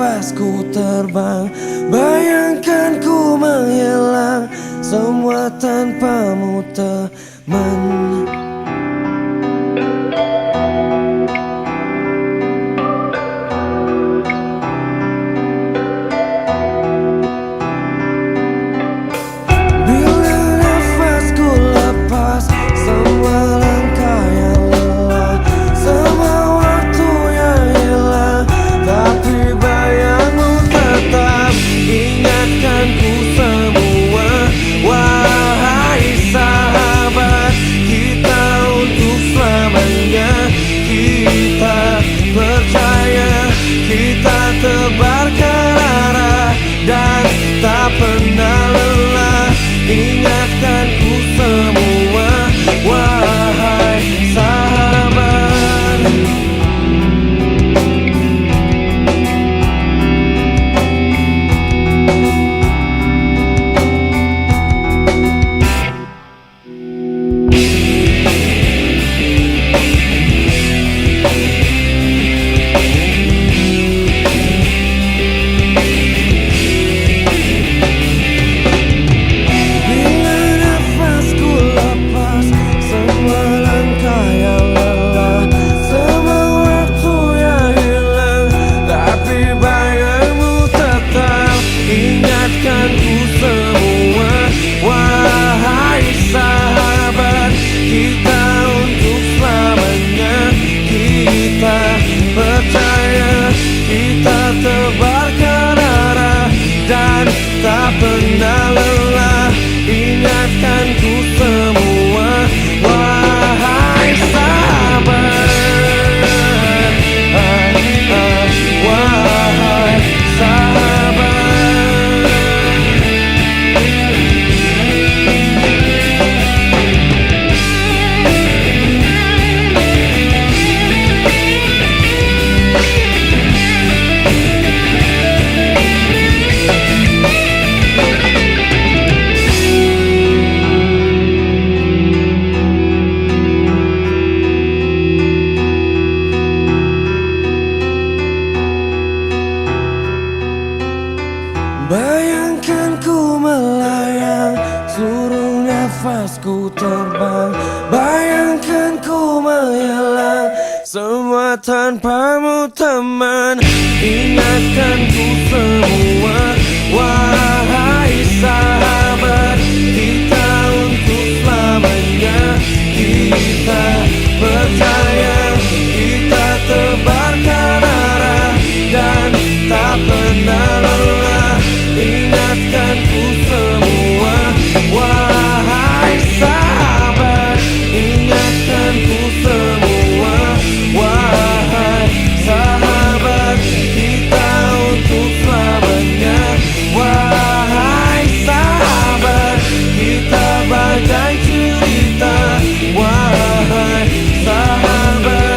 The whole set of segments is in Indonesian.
nafas ku terbang, bayangkan ku menghilang, semua tanpamu teman. Bila nafasku lepas, semua langkah yang lelah, semua waktu yang hilang, tapi bayangmu tetap ingatkan ku semua. Wahai sahabat, kita untuk selamanya, kita percaya, kita tebarkan arah dan tak pernah lelah. Ingatkan ku semua, wahai sahabat. Ingatkan ku semua, wahai sahabat, kita untuk selamanya, kita percaya, kita tebarkan arah dan tak pernah lelah. Ingatkan ku semua, wahai sahabat, wahai sahabat. Bayangkan ku melayang, suruh nafasku terbang, bayangkan ku menghilang, semua tanpamu teman. Ingatkan ku semua, wahai sahabat, kita untuk selamanya, kita percaya, kita tebarkan arah dan tak pernah lelah. Ingatkan ku semua, wahai sahabat, ingatkan ku semua, wahai sahabat, kita untuk selamanya, wahai sahabat, kita bagai cerita, wahai sahabat.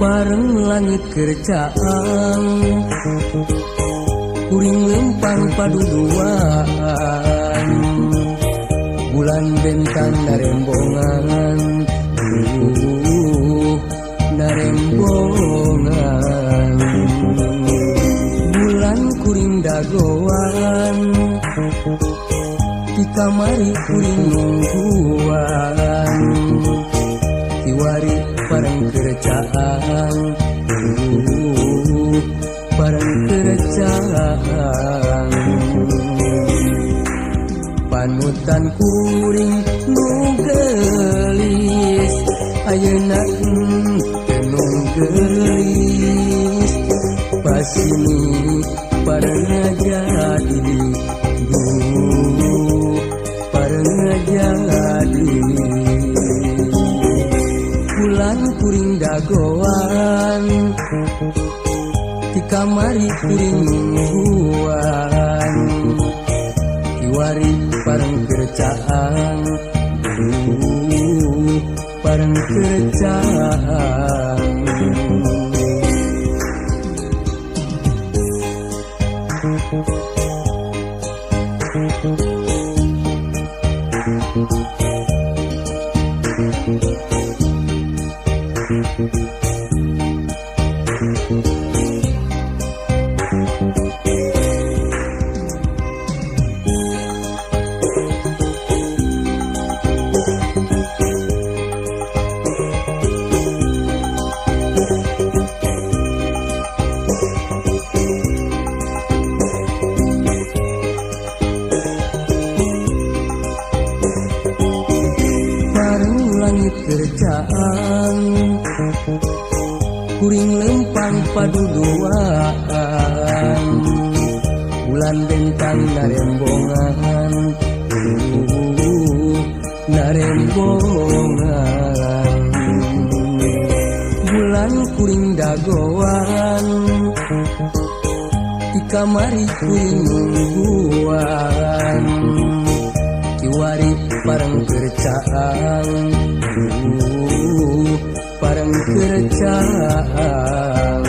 Bareng langit kerjaan kuring lempang paduduan bulan bentang narembongan narembongan bulan kuring dagoan di kamari kuring nungguan kiwari bareng kerjaan bareng kerjaan panutan kuring nu gelis ayeuna tenung gelis pasini bareng jadi bareng jadi bulan kuring dagoan di kamari kuring nungguan kiwari bareng kerjaan bareng kerjaan langit kerjaan kuring lempang paduduan bulan bentang narembongan narembongan bulan kuring dagoan di kamari kuring nungguan kiwari bareng kerjaan bareng kerjaan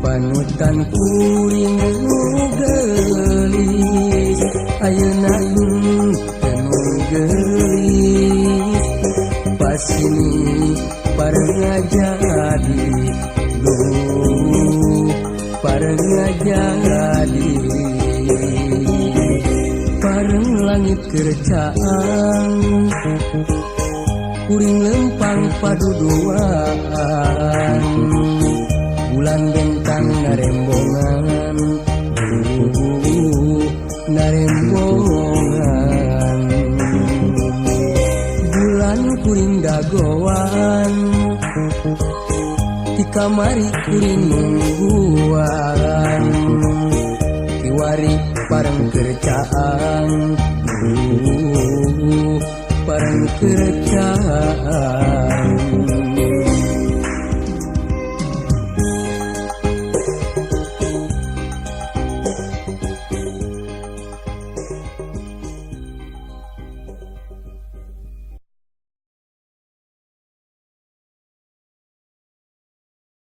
panutan kuring nu gelis ayeuna tenung gelis pasini bareng jadi bareng jadi bareng langit kerjaan kuring lempang paduduan bulan bentang narembongan narembongan bulan kuring dagoan di kamari kuring nungguan kiwari bareng kerjaan bareng kerjaan